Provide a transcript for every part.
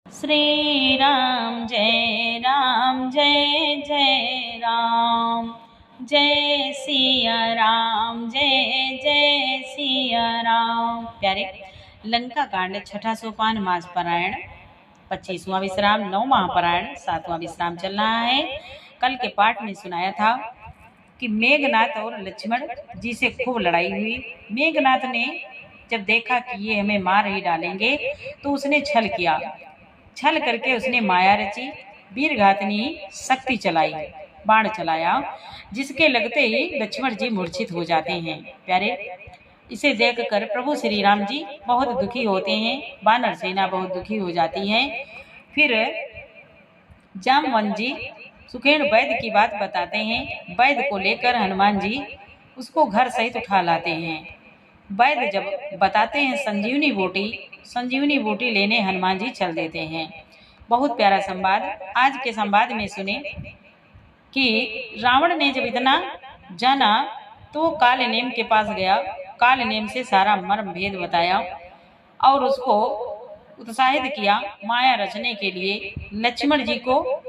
श्री राम जय जय राम, जय सिया राम जय जय सिया राम। प्यारे, लंका कांड छठा सोपान मास पारायण 25वां विश्राम, 9वां पारायण 7वां विश्राम चल रहा है। कल के पाठ में सुनाया था कि मेघनाथ और लक्ष्मण जी से खूब लड़ाई हुई। मेघनाथ ने जब देखा कि ये हमें मार ही डालेंगे तो उसने छल किया। छल करके उसने माया रची, वीरघातनी शक्ति चलाई, बाण चलाया, जिसके लगते ही लक्ष्मण जी मूर्छित हो जाते हैं। प्यारे, इसे देखकर प्रभु श्री राम जी बहुत दुखी होते हैं, वानर सेना बहुत दुखी हो जाती है। फिर जामवंत जी सुखेण वैद्य की बात बताते हैं। वैद्य को लेकर हनुमान जी उसको घर सहित उठा लाते हैं। वैद्य जब बताते हैं संजीवनी बूटी लेने हनुमान जी चल देते हैं। बहुत प्यारा संवाद। आज के संवाद में सुने कि रावण ने जब इतना जाना तो काल नेम के पास गया, काल नेम से सारा मर्म भेद बताया और उसको उत्साहित किया माया रचने के लिए। लक्ष्मण जी को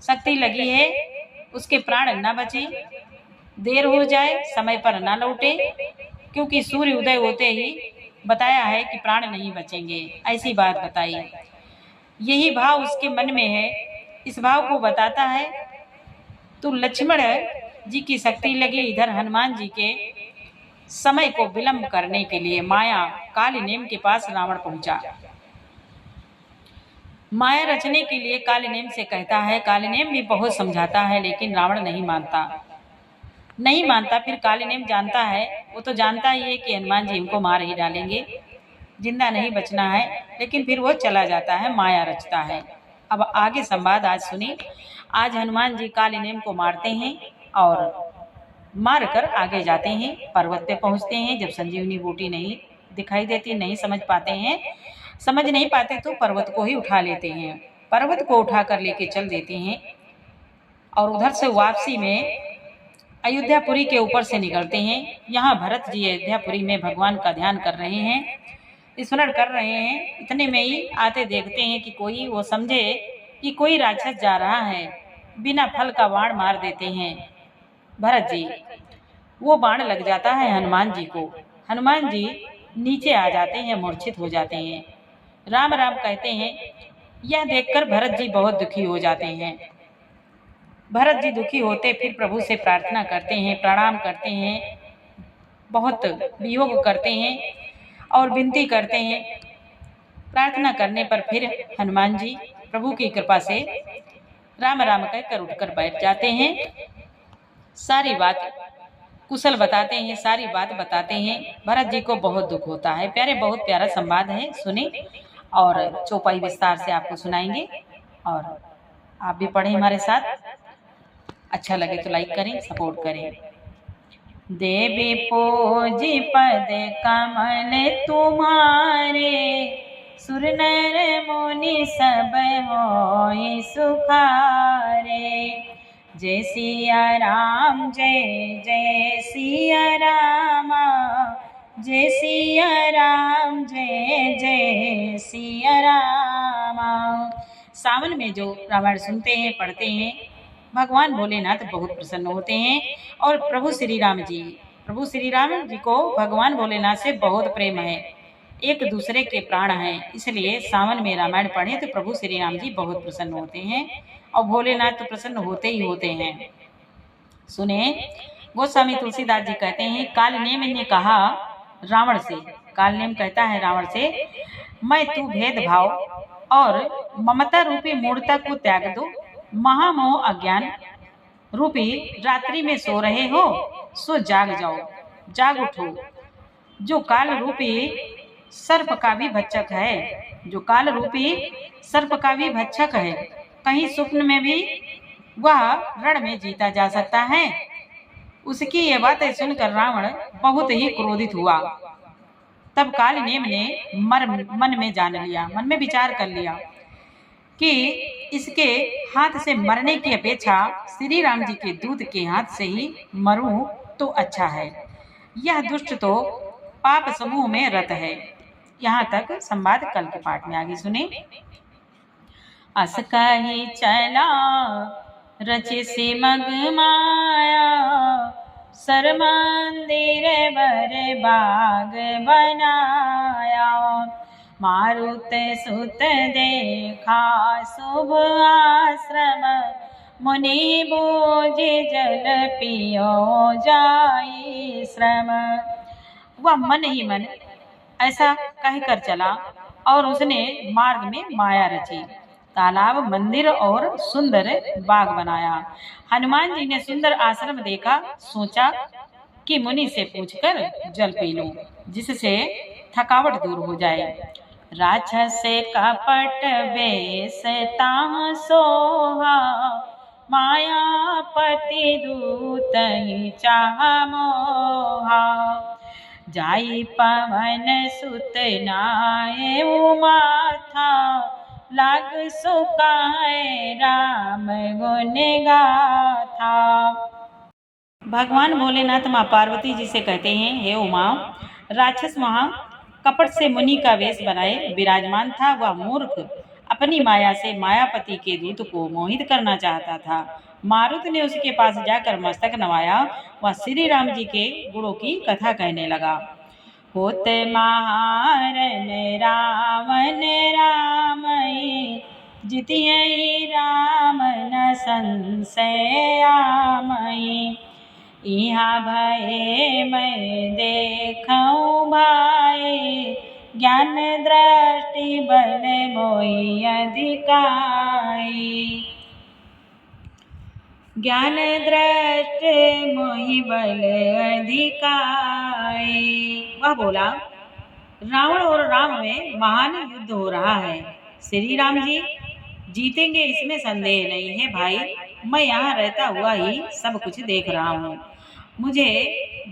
शक्ति लगी है, उसके प्राण न बचे, देर हो जाए, समय पर न लौटे, क्योंकि सूर्य उदय होते ही बताया है कि प्राण नहीं बचेंगे, ऐसी बात बताई। यही भाव उसके मन में है, इस भाव को बताता है। तो लक्ष्मण जी की शक्ति लगी, इधर हनुमान जी के समय को विलंब करने के लिए माया काल नेम के पास रावण पहुंचा। माया रचने के लिए काल नेम से कहता है, काल नेम भी बहुत समझाता है, लेकिन रावण नहीं मानता। फिर काल नेम जानता है, वो तो जानता ही है कि हनुमान जी हमको मार ही डालेंगे, जिंदा नहीं बचना है, लेकिन फिर वो चला जाता है, माया रचता है। अब आगे संवाद आज सुनिए। आज हनुमान जी काल नेम को मारते हैं और मार कर आगे जाते हैं, पर्वत पे पहुंचते हैं। जब संजीवनी बूटी नहीं दिखाई देती, नहीं समझ नहीं पाते तो पर्वत को ही उठा लेते हैं। पर्वत को उठा कर लेके चल देते हैं और उधर से वापसी में अयोध्यापुरी के ऊपर से निकलते हैं। यहाँ भरत जी अयोध्यापुरी में भगवान का ध्यान कर रहे हैं, स्मरण कर रहे हैं। इतने में ही आते देखते हैं कि कोई वो समझे कि कोई राक्षस जा रहा है, बिना फल का बाण मार देते हैं भरत जी। वो बाण लग जाता है हनुमान जी को। हनुमान जी नीचे आ जाते हैं, मूर्छित हो जाते हैं, राम राम कहते हैं। यह देखकर भरत जी बहुत दुखी हो जाते हैं। भरत जी दुखी होते फिर प्रभु से प्रार्थना करते हैं, प्रणाम करते हैं, बहुत वियोग करते हैं और विनती करते हैं। प्रार्थना करने पर फिर हनुमान जी प्रभु की कृपा से राम राम कहकर उठकर बैठ जाते हैं। सारी बात कुशल बताते हैं, सारी बात बताते हैं। भरत जी को बहुत दुख होता है। प्यारे, बहुत प्यारा संवाद है, सुने और चौपाई विस्तार से आपको सुनाएंगे और आप भी पढ़ें हमारे साथ। अच्छा लगे तो लाइक करें, सपोर्ट करें। देवी पूजी पद कमल तुम्हारे, सुर नर मुनि सब होय सुखारे। जय सिया राम जय जय सिया रामा, जय सिया राम जय जय सिया रामा। सावन में जो रामायण सुनते हैं, पढ़ते हैं, भगवान भोलेनाथ बहुत प्रसन्न होते हैं। और प्रभु श्री राम जी को भगवान भोलेनाथ से बहुत प्रेम है, एक दूसरे के प्राण हैं। इसलिए सावन में रामायण पढ़ें तो प्रभु श्री राम जी बहुत प्रसन्न होते हैं और भोलेनाथ तो प्रसन्न होते ही होते हैं। सुने, गोस्वामी तुलसीदास जी कहते हैं, काल नेम ने कहा रावण से, काल नेम कहता है रावण से, मैं तू भेदभाव और ममता रूपी मूर्ता को त्याग दो। महामोह अज्ञान रूपी रात्रि में सो रहे हो, सो जाग जाओ, जाग उठो। जो काल रूपी सर्प का भी भक्षक है, जो काल रूपी सर्प का भी भक्षक है, कहीं स्वप्न में भी वह रण में जीता जा सकता है। उसकी ये बातें सुनकर रावण बहुत ही क्रोधित हुआ। तब काल नेम ने मन में जान लिया, मन में विचार कर लिया कि इसके हाथ से मरने की अपेक्षा श्री राम जी के दूत के हाथ से ही मरूं तो अच्छा है। यह दुष्ट तो पाप समूह में रत है। यहाँ तक संवाद कल के पाठ में आगे सुने। अस कही चला रचे से मग माया, सर मंदिर बर बाग बनाया। मारुत सुत देखा शुभ आश्रम, मुनि बोझे जल पियो जाई श्रम। वह मन ही मन ऐसा कहकर चला और उसने मार्ग में माया रची, तालाब, मंदिर और सुंदर बाग बनाया। हनुमान जी ने सुंदर आश्रम देखा, सोचा कि मुनि से पूछकर जल पी लूं, जिससे थकावट दूर हो जाए। राक्षस से कपट वेश ताह सोहा, मायापति दूत ही चाह मोहा। जाई पवन सुत नाए माथा, लाग सुकाए राम गुण गाथा। भगवान भोलेनाथ माँ पार्वती जी से कहते हैं, हे उमा, राक्षस वहाँ कपट से मुनि का वेश बनाए विराजमान था। वह मूर्ख अपनी माया से मायापति के दूत को मोहित करना चाहता था। मारुत ने उसके पास जाकर मस्तक नवाया। वह श्री राम जी के गुणों की कथा कहने लगा। होत महारन रावण रामई, जितियहि राम न संशय आमई। इहाँ भये मैं देखऊँ भाई, ज्ञान दृष्टि बल मोहि अधिकाई। ज्ञान दृष्टि मोहि बल अधिकाई। वह बोला, रावण और राम में महान युद्ध हो रहा है। श्री राम जी जीतेंगे, इसमें संदेह नहीं है भाई। मैं यहाँ रहता हुआ ही सब कुछ देख रहा हूँ। मुझे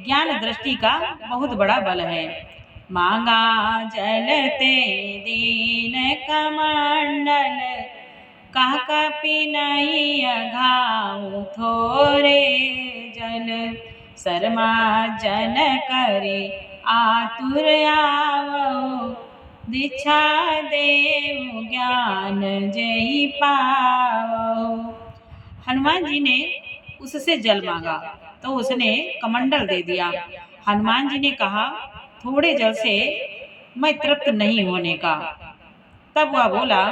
ज्ञान दृष्टि का बहुत बड़ा बल है। मांगा जलते दीन कमंडल, कह कपि नहीं अघाऊ थोरे जल। शर्मा जन करे आतुर आवो, दीक्षा देव ज्ञान जय पाओ। हनुमान जी ने उससे जल मांगा तो उसने कमंडल दे दिया। हनुमान जी ने कहा, थोड़े जल से मैं तृप्त नहीं होने का। तब वह बोला,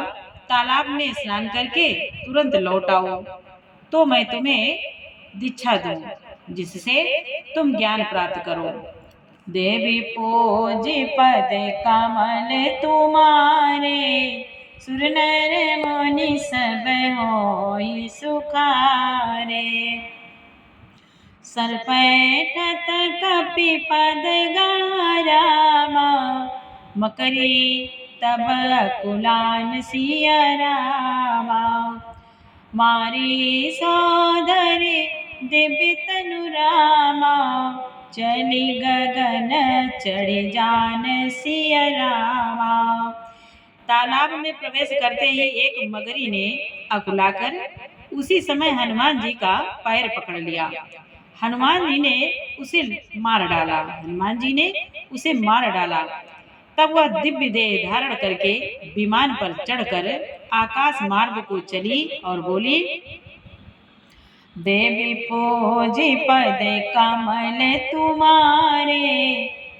तालाब में स्नान करके तुरंत लौट आओ तो मैं तुम्हें दीक्षा दूं, जिससे तुम ज्ञान प्राप्त करो। देवी पूज पद कमल तुम्हारे, सुर नर मुनि सब होई सुखारे। सर पैठत कपि पद गारामा, मकरी तब अकुलान सिया रामा। मारी सौधरि दिव्य तनु रामा, चली गगन चढ़ी जान सिया रामा। तालाब में प्रवेश करते ही एक मगरी ने अकुलाकर उसी समय हनुमान जी का पैर पकड़ लिया। हनुमान जी ने उसे मार डाला। हनुमान जी ने उसे मार डाला। तब वह दिव्य देह धारण करके विमान पर चढ़कर आकाश मार्ग को चली और बोली, देवी पूजी पद कमल तुम्हारे,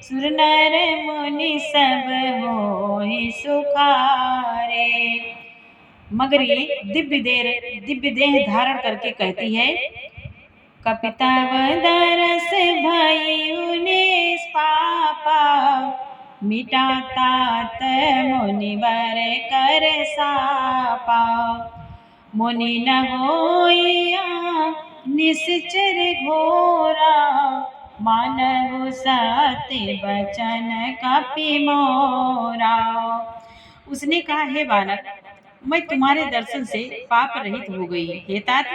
सुर नर मुनि सब होई सुखारे। मगरी दिव्य देह धारण करके कहती है, कपितव दरस भई उनीस पापा, मिटा तात मुनिवर कर सापा। मुनि न होइया निश्चर घोरा, मानहु सत्य बचन कपि मोरा। उसने कहा, हे बालक, मैं तुम्हारे दर्शन से पाप रहित हो गई। हे तात,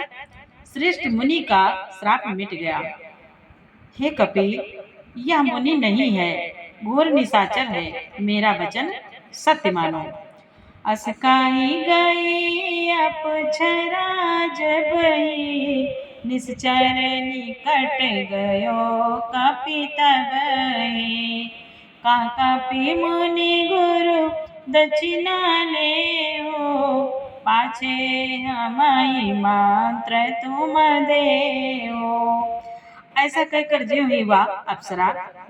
श्रेष्ठ मुनि का श्राप मिट गया। हे कपि, यह मुनि नहीं है, घोर निशाचर है। मेरा वचन सत्य मानो। अस काहि गई अपछरा जबहि, निश्चर निकट गयो कपि तबहि। कह कपि मुनि गुरु दक्षिणा लेहु, पाछे हमाई मंत्र तुम देओ। ऐसा कहकर ज्यों ही वह अप्सरा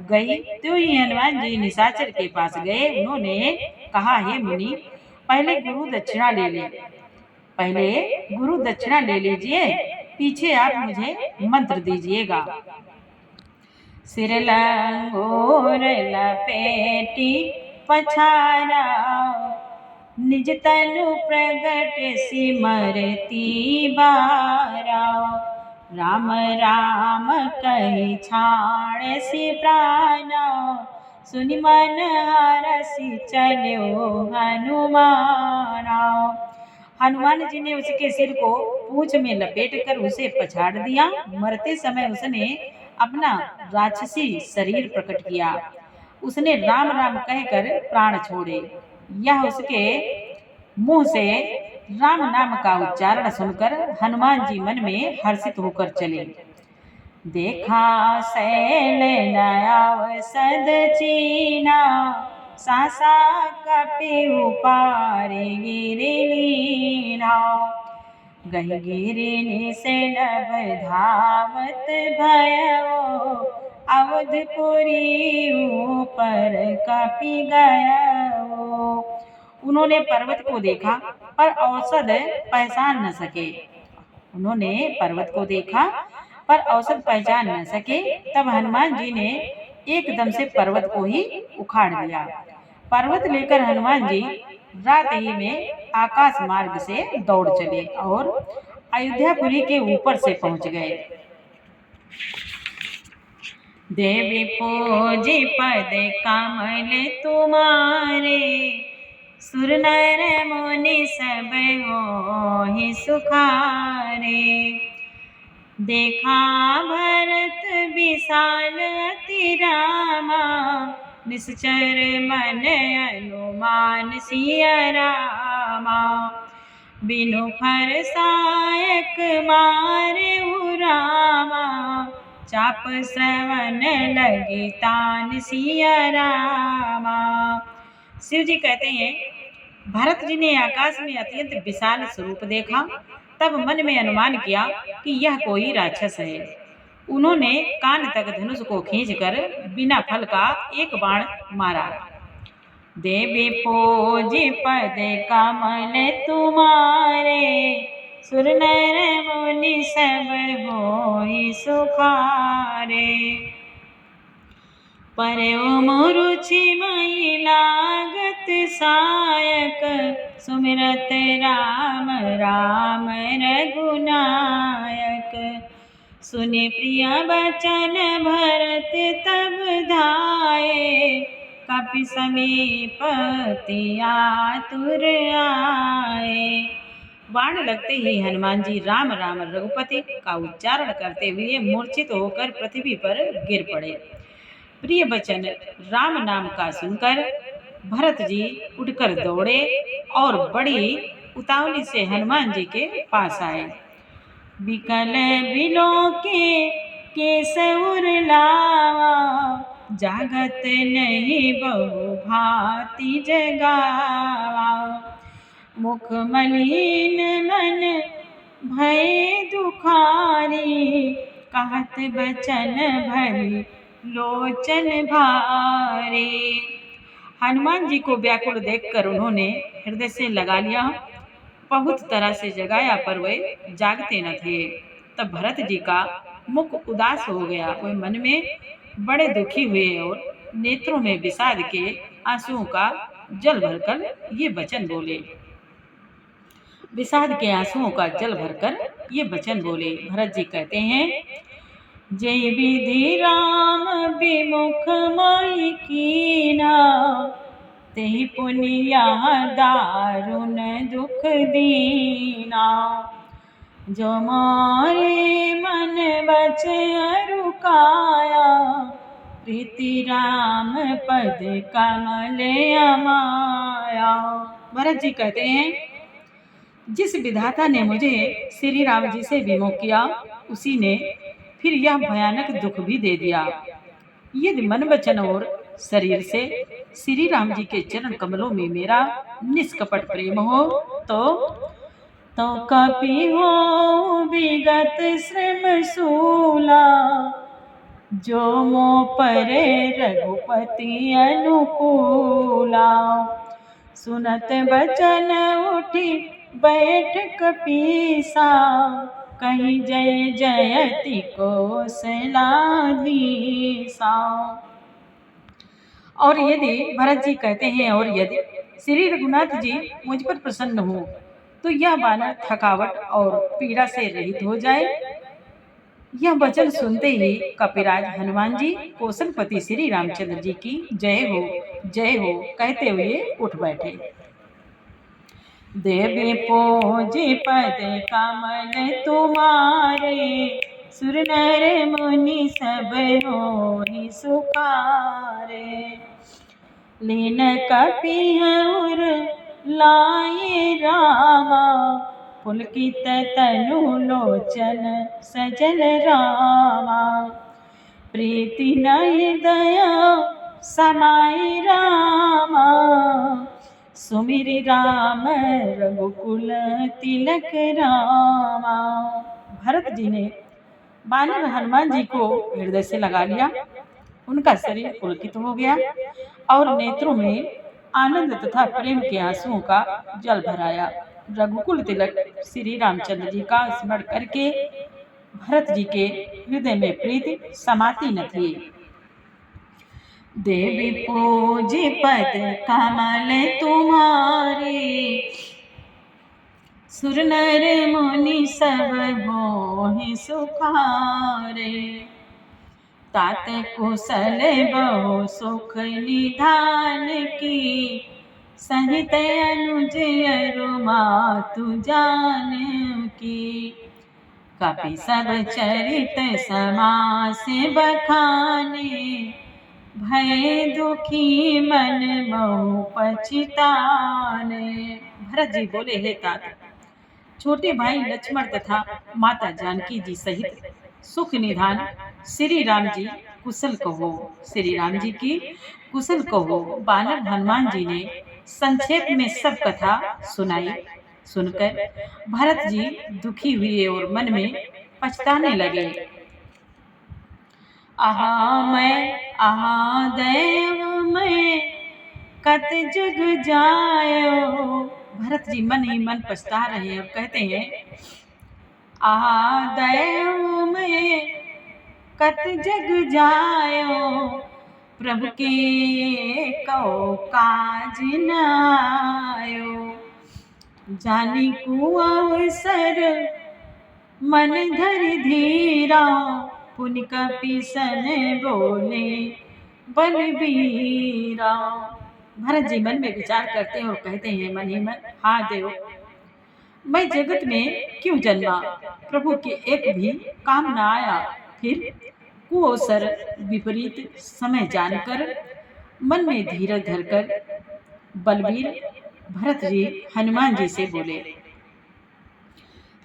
गई त्यों ही हनुमान जी निशाचर के पास गए। उन्होंने कहा, हे मुनि, पहले गुरु दक्षिणा ले ले, पहले गुरु दक्षिणा ले लीजिए, पीछे आप मुझे मंत्र दीजिएगा। सिर लंगोर लपेटी पछारा, निज तनु प्रगट सिमरती बारा। राम राम कहि छाड़ सि प्राणा, सुनि मन हरसि चल्यो हनुमाना। हनुमान जी ने उसके सिर को पूंछ में लपेट कर उसे पछाड़ दिया। मरते समय उसने अपना राक्षसी शरीर प्रकट किया। उसने राम राम कहकर प्राण छोड़े। यह उसके मुंह से राम नाम का उच्चारण सुनकर हनुमान जी मन में हर्षित होकर चले। देखा शैल नयावसद चीना, सासा कपि उपारि गिरि लीना। गहि गिरि से नभ धावत भयो, अवधपुरी ऊपर कपि गयो। उन्होंने पर्वत को देखा पर औषध पहचान न सके। उन्होंने पर्वत को देखा पर औषध पहचान न सके। तब हनुमान जी ने एकदम से पर्वत को ही उखाड़ दिया। पर्वत लेकर हनुमान जी रात ही में आकाश मार्ग से दौड़ चले और अयोध्यापुरी के ऊपर से पहुंच गए। देवी पूजी पद कमल तुम्हारे, सुर नर मुनि सब होहि सुखारे। देखा भरत विशाल अति रामा, निश्चर मन अनुमान सिया रामा। बिनु फर सायक मारहु रामा, चाप श्रवण लगी तान सिया रामा। शिव जी कहते हैं, भरत जी ने आकाश में अत्यंत विशाल स्वरूप देखा। तब मन में अनुमान किया कि यह कोई राक्षस है। उन्होंने कान तक धनुष को खींचकर बिना फल का एक बाण मारा। देवी पूजी पद कमल तुम्हारे, सुर नर मुनि सब होहि सुखारे। परयो मुरुचि मई लागत सायक, सुमिरत राम राम रघुनायक। सुनि प्रिय बचन भरत तब धाये, कपि समीप अति आतुर आए। बाण लगते ही हनुमान जी राम राम रघुपति का उच्चारण करते हुए मूर्छित होकर पृथ्वी पर गिर पड़े। प्रिय बचन राम नाम का सुनकर भरत जी उठकर दौड़े और बड़ी उतावली से हनुमान जी के पास आए। विकल बिलोके केस उरलावा, जागत नहीं बहु भांति जगावा। मुख मलिन मन भय दुखारी, कहत बचन भरी लोचन भारे। हनुमान जी को व्याकुल देखकर उन्होंने हृदय से लगा लिया। बहुत तरह से जगाया पर वे जागते न थे। तब भरत जी का मुख उदास हो गया। वे मन में बड़े दुखी हुए और नेत्रों में विषाद के आंसुओं का जल भरकर ये वचन बोले। विषाद के आंसुओं का जल भरकर ये वचन बोले। भरत जी कहते हैं, जय विधि राम विमुख माई कीना, तेहि पुनिया दारुण दुख दीना। जो मारे मन बच रुकाया, प्रीति राम पद कमल अमाया। भरत जी कहते हैं, जिस विधाता ने मुझे श्री राम जी से विमुख किया, उसी ने फिर यह भयानक दुख भी दे दिया। यदि मन वचन और शरीर से श्री राम जी के चरण कमलों में मेरा निष्कपट प्रेम हो तो तो कपि हो विगत श्रम शूला, जो मो परे रघुपति अनुकूला। सुनत बचन उठी बैठ कपीसा, कहीं जय जयति कौशलाधीसा। और यदि भरत जी कहते हैं, और यदि श्री रघुनाथ जी मुझ पर प्रसन्न हो तो यह बानर थकावट और पीड़ा से रहित हो जाए। यह वचन सुनते ही कपिराज हनुमान जी कौशलपति श्री रामचंद्र जी की जय हो कहते हुए उठ बैठे। देवी पूजी पद कमल तुम्हारे, सुर नर मुनि सब होहि सुखारे। लीन कपि और लाए रामा, पुलकित तनु लोचन सजल रामा। प्रीति नहीं दया समाई रामा, सुमिरि राम रघुकुल तिलक रामा। भरत जी ने बानर हनुमान जी को हृदय से लगा लिया। उनका शरीर पुलकित हो गया और नेत्रों में आनंद तथा प्रेम के आंसुओं का जल भराया। रघुकुल तिलक श्री रामचंद्र जी का स्मरण करके भरत जी के हृदय में प्रीति समाती न थी। देवी पूजी पद कमल तुम्हारे, सुर नर मुनि सब मोहि सुखारे। तात कुशल बहु सुख निधान की, सहित अनुज अरु मातु जान की। कपि सब चरित समास बखाने, भय दुखी मन महु पछताने। भरत जी बोले, हे तात, छोटे भाई लक्ष्मण तथा माता जानकी जी सहित सुख निधान श्री राम जी कुशल कहो, श्री राम जी की कुशल कहो। बानर हनुमान जी ने संक्षेप में सब कथा सुनाई। सुनकर भरत जी दुखी हुए और मन में पछताने लगे। आहा देव मैं कत जुग जायो। भरत जी मन ही मन पछता रहे हैं और कहते हैं, आहा देव मैं कत जग जायो, प्रभु के कहो काज न आयो। जानी को अवसर मन धरि धीरा, पुनि कपि सन बोले बलबीरा। भरत जी मन में विचार करते हैं और कहते हैं मन ही मन, हाँ देव, मैं जगत में क्यों जन्मा, प्रभु के एक भी काम न आया। फिर कुअवसर विपरीत समय जानकर मन में धीरज धरकर बलबीर भरत जी हनुमान जी से बोले,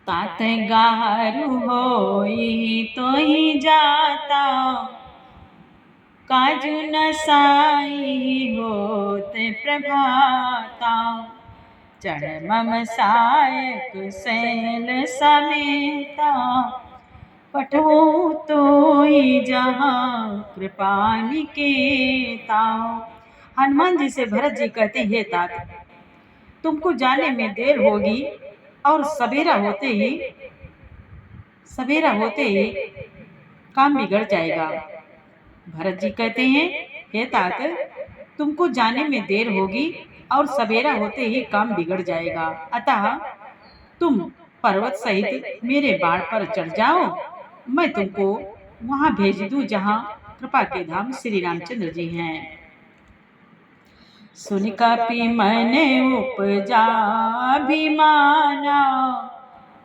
तात गारु होई तो ही जाता, काजु न साई होत प्रभाता। चढ़ मम सायक सैल समेता, पठो तो ही जहाँ कृपा निकेता। हनुमान जी से भरत जी कहते, हे तात, तुमको जाने में देर होगी और सवेरा होते ही काम बिगड़ जाएगा। भरत जी कहते हैं, हे तात, तुमको जाने में देर होगी और सवेरा होते ही काम बिगड़ जाएगा। अतः तुम पर्वत सहित मेरे बाण पर चढ़ जाओ, मैं तुमको वहां भेज दूं जहां कृपा के धाम श्री रामचंद्र जी हैं। सुन कपि मन उपजा अभिमाना,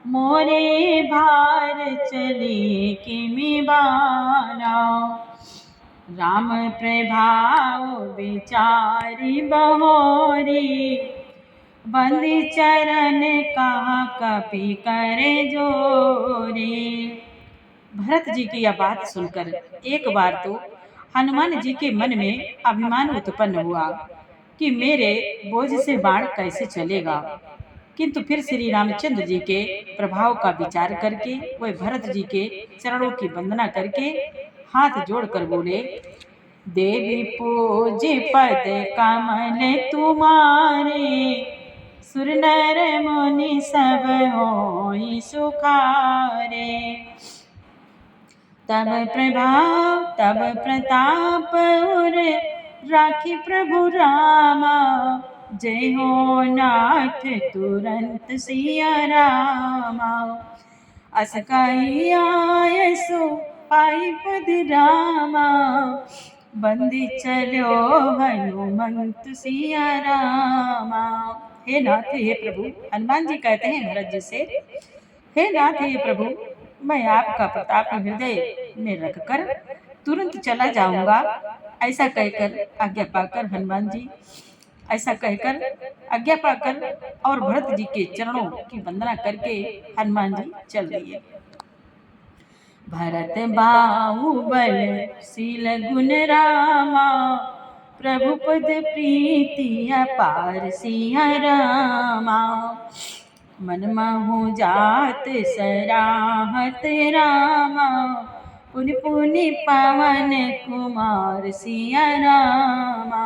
मोरे भार चली किमि बाना। राम प्रभाव विचारी बहोरी, बंदी चरण कहा कपि करे जोरी। भरत जी की यह बात सुनकर एक बार तो हनुमान जी के मन में अभिमान उत्पन्न हुआ कि मेरे बोझ से बाण कैसे चलेगा। किंतु फिर श्री रामचंद्र जी के प्रभाव का विचार करके वह भरत जी के चरणों की वंदना करके हाथ जोड़कर बोले, देवी पूज पद कमल तुम्हारे, सुर नर मुनि सब होई सुखारे। तब प्रभाव तब प्रताप उर राखी प्रभु रामा, जय हो नाथ तुरंत सिया रामा। अस कही आय सो पाई पद रामा, बंदी चलो हनुमंत सिया रामा। हे नाथ, हे प्रभु, हनुमान जी कहते हैं भरत जी से, हे नाथ, हे प्रभु, मैं आपका प्रताप हृदय में रखकर तुरंत चला जाऊंगा। ऐसा कहकर आज्ञा पाकर हनुमान जी ऐसा कहकर आज्ञा पाकर और भरत जी के चरणों की वंदना करके हनुमान जी चल दिए। भरत बाहुबल शील गुण रामा, प्रभु पद प्रीति अपार सिया रामा। मन महु जात सराहत रामा, पुनि पुनि पवन कुमार सिया रामा।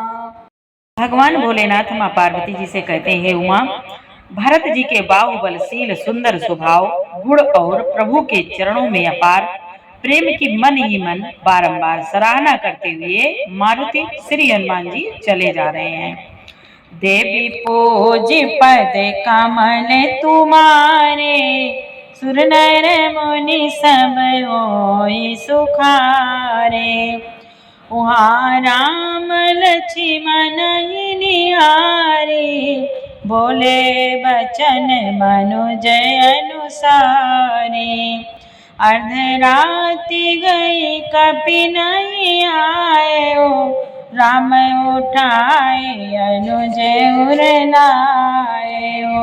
भगवान भोलेनाथ माँ पार्वती जी से कहते हैं, उमा, भरत जी के बाहुबलशील सुंदर स्वभाव गुण और प्रभु के चरणों में अपार प्रेम की मन ही मन बारंबार सराहना करते हुए मारुति श्री हनुमान जी चले जा रहे हैं। देवी पूज पद कमल तुम्हारे, सुर नर मुनि सब होई सुखारे। वहाँ राम लक्ष्मण निहारे, बोले बचन मनुजय अनुसारे। अर्धरात्रि गई कपि नहीं आयो, राम उठाए अनुज उर लायो।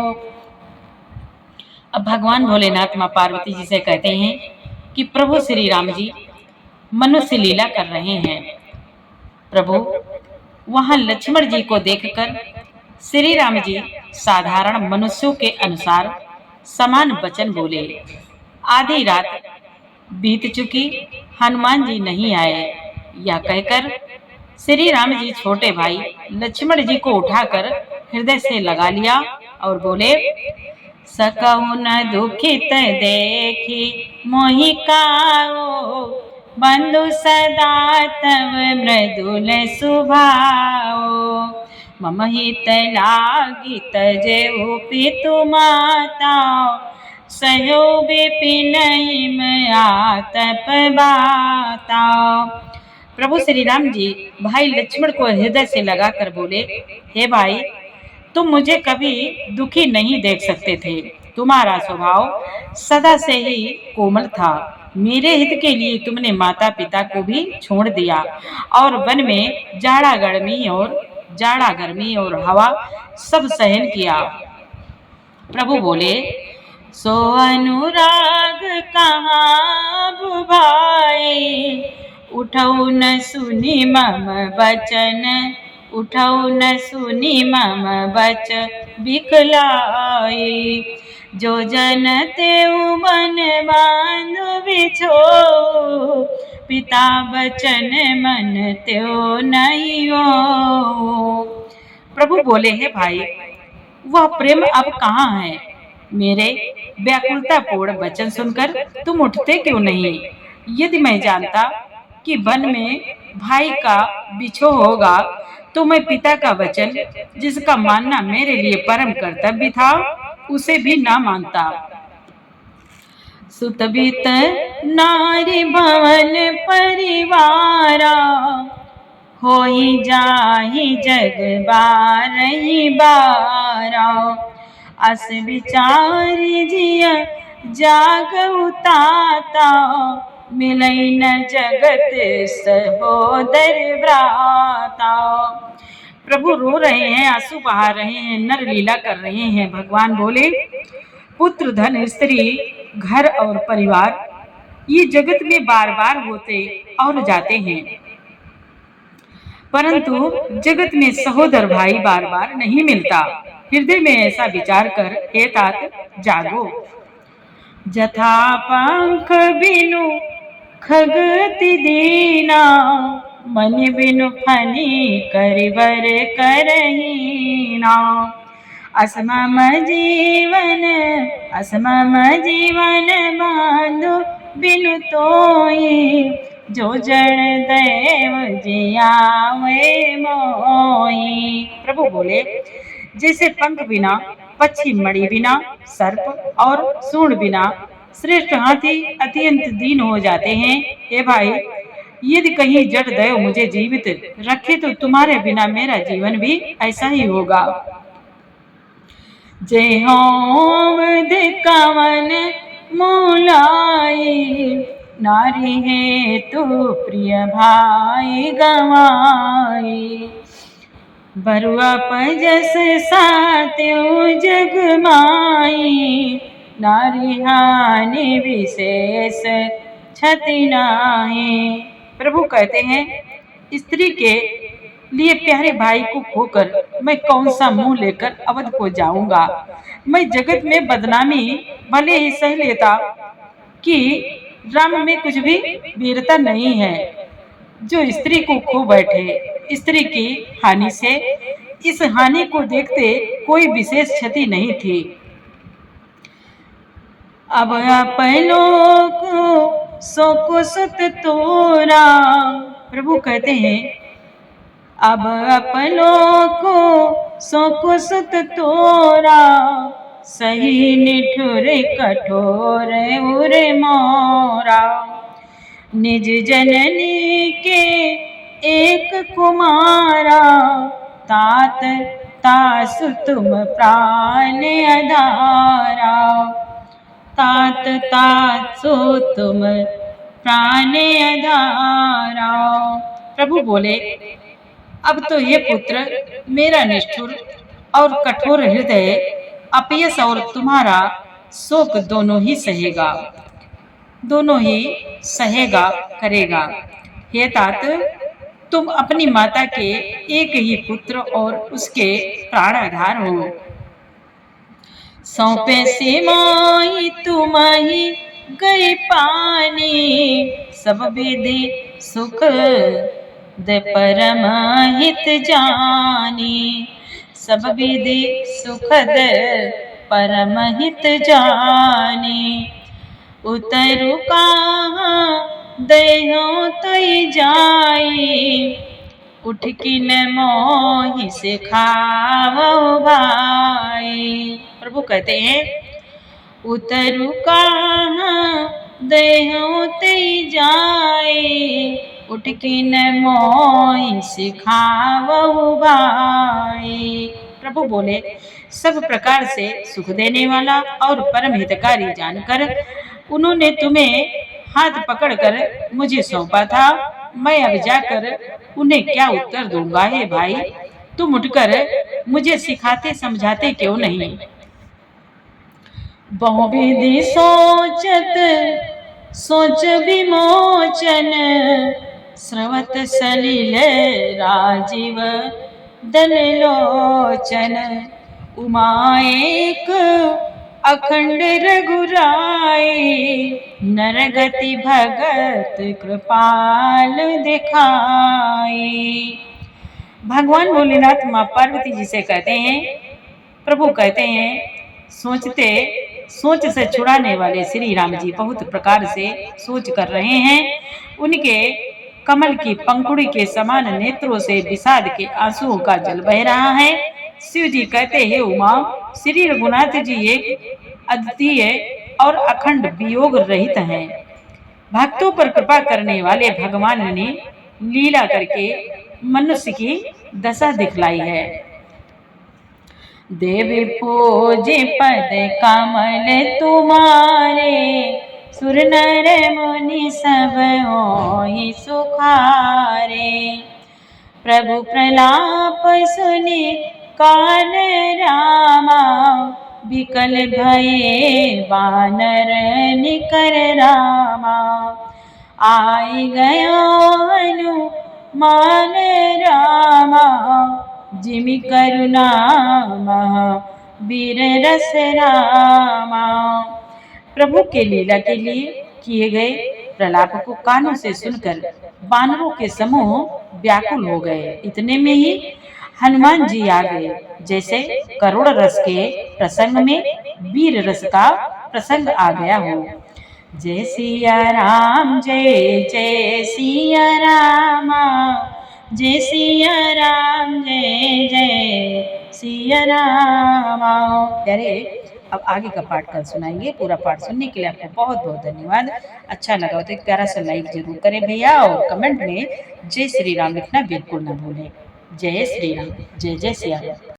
अब भगवान भोलेनाथ माँ पार्वती जी से कहते हैं कि प्रभु श्री राम जी मनुष्य लीला कर रहे हैं। प्रभु वहां लक्ष्मण जी को देखकर श्री राम जी साधारण मनुष्यों के अनुसार समान वचन बोले। आधी रात बीत चुकी, हनुमान जी नहीं आए, यह कहकर श्री राम जी छोटे भाई लक्ष्मण जी को उठाकर हृदय से लगा लिया और बोले, सकहु न दुखित देखी मोहि काओ, बंधु सदा तव मृदुल सुभाओ। मम हित लागी तजेउ पितु माता, सयो विपिन आतप बाता। प्रभु श्री राम जी भाई लक्ष्मण को हृदय से लगाकर बोले, हे भाई, तुम मुझे कभी दुखी नहीं देख सकते थे। तुम्हारा स्वभाव सदा से ही कोमल था। मेरे हित के लिए तुमने माता पिता को भी छोड़ दिया और वन में जाड़ा गर्मी और हवा सब सहन किया। प्रभु बोले, सो अनुराग कहाँ बुभाए, उठौ न सुनी मम बचन, उठौ न सुनी मम बच बिकलाई। जो जन तेउ मन बांधु बिछो, पिता बचन मन त्यो नहीं हो। प्रभु बोले, हे भाई, वह प्रेम अब कहाँ है? मेरे व्याकुलता पूर्ण वचन सुनकर तुम उठते क्यों नहीं? यदि मैं जानता कि वन में भाई का बिछो होगा तो मैं पिता का वचन, जिसका मानना मेरे लिए परम कर्तव्य था, उसे भी ना मानता। सुतबित नारी भवन परिवारा, होई जाहि जग बारही बारा। अस विचारी जिय जाग उताता, मिलई न जगत सहोदर भ्राता। प्रभु रो रहे हैं, आंसू बहा रहे हैं, नर लीला कर रहे हैं। भगवान बोले, पुत्र, धन, स्त्री, घर और परिवार ये जगत में बार बार होते और जाते हैं, परंतु जगत में सहोदर भाई बार बार नहीं मिलता। हृदय में ऐसा विचार कर हे तात जागो। जथा पंख बिनु खगति दीना, मन बिनु फनी करिवर करहीना। असमम जीवन बांधो बिनु तोई, जो जड़ देव जियावे मोई। प्रभु बोले, जैसे पंख बिना पक्षी, मणि बिना सर्प और सूंड बिना श्रेष्ठ हाथी अत्यंत दीन हो जाते हैं। हे भाई, यदि कहीं जड़ दैव मुझे जीवित रखे तो तुम्हारे बिना मेरा जीवन भी ऐसा ही होगा। जय होम कवन मुलाई, नारी है तो प्रिय भाई गवाई। बरुआ पजस सात्यो जग माई, नारी हानि विशेष क्षति नाहि। प्रभु कहते हैं, स्त्री के लिए प्यारे भाई को खोकर मैं कौन सा मुंह लेकर अवध को जाऊंगा। मैं जगत में बदनामी भले ही सह लेता कि राम में कुछ भी वीरता नहीं है। जो स्त्री को खो बैठे, स्त्री की हानि से इस हानि को देखते कोई विशेष क्षति नहीं थी। अब अपनों को सो सुत तोरा। प्रभु कहते हैं, अब अपनों को सो सुत तोरा, सही निठुर कठोर उरे मोरा। निज जननी के एक कुमारा, तात तासु तुम प्राण अधारा। तात तासु तुम प्राण अधारा। प्रभु बोले, अब तो ये पुत्र मेरा निष्ठुर और कठोर हृदय अपयश और तुम्हारा शोक दोनों ही सहेगा, दोनों ही सहेगा करेगा। हे तात, तुम अपनी माता के एक ही पुत्र और उसके प्राण आधार हो। सौंपे से माई तुम्हारी गई पानी, सब विधि सुख दे परम हित जानी। सब विधि सुखद परम हित जानी। उतरु कहाँ देहो तई जाई, उठ की न मोहि से खावो भाई। प्रभु कहते हैं, उतरु कहाँ देहो तई जाई, उठ की न मोहि से खावो भाई। प्रभु बोले, सब प्रकार से सुख देने वाला और परम हितकारी जानकर उन्होंने तुम्हें हाथ पकड़कर मुझे सौंपा था। मैं अब जाकर उन्हें क्या उत्तर दूंगा। हे भाई, तुम उठकर मुझे सिखाते समझाते क्यों नहीं। बहुविधि सोचत सोच विमोचन, स्रवत सलिल राजीव दल लोचन। उमा एक अखंड रघुराई, नरगति भगत कृपाल दिखाई। भगवान भोलेनाथ माँ पार्वती जी से कहते हैं, प्रभु कहते हैं, सोच से छुड़ाने वाले श्री राम जी बहुत प्रकार से सोच कर रहे हैं। उनके कमल की पंखुड़ी के समान नेत्रों से विषाद के आंसुओं का जल बह रहा है। शिव जी कहते हैं, उमा, श्री रघुनाथ जी एक अद्वितीय और अखंड वियोग रहित हैं। भक्तों पर कृपा करने वाले भगवान ने लीला करके मनुष्य की दशा दिखलाई है। देवी पूजे पद कमल तुम्हारे, सुर नर मुनि सब होई सुखारे। प्रभु प्रलाप सुनि कान रामा, विकल भये बानर निकर रामा। आई गयो हनुमान रामा, जिमि करुणा महावीर रस रामा। प्रभु के लीला के लिए किए गए प्रलाप को कानों से सुनकर बानरों के समूह व्याकुल हो गए। इतने में ही हनुमान जी आ गए। जैसे करुण रस के प्रसंग में वीर रस का प्रसंग आ गया हो। जय सिया राम जय जय सिया राम, जय सिया राम जय जय सिया राम। अरे अब आगे का पाठ कल सुनाएंगे। पूरा पाठ सुनने के लिए आपको बहुत बहुत धन्यवाद। अच्छा लगा हो तो एक प्यारा सा लाइक जरूर करें भैया, और कमेंट में जय श्री राम लिखना बिल्कुल ना भूलें। जय श्री राम, जय जय सिया राम।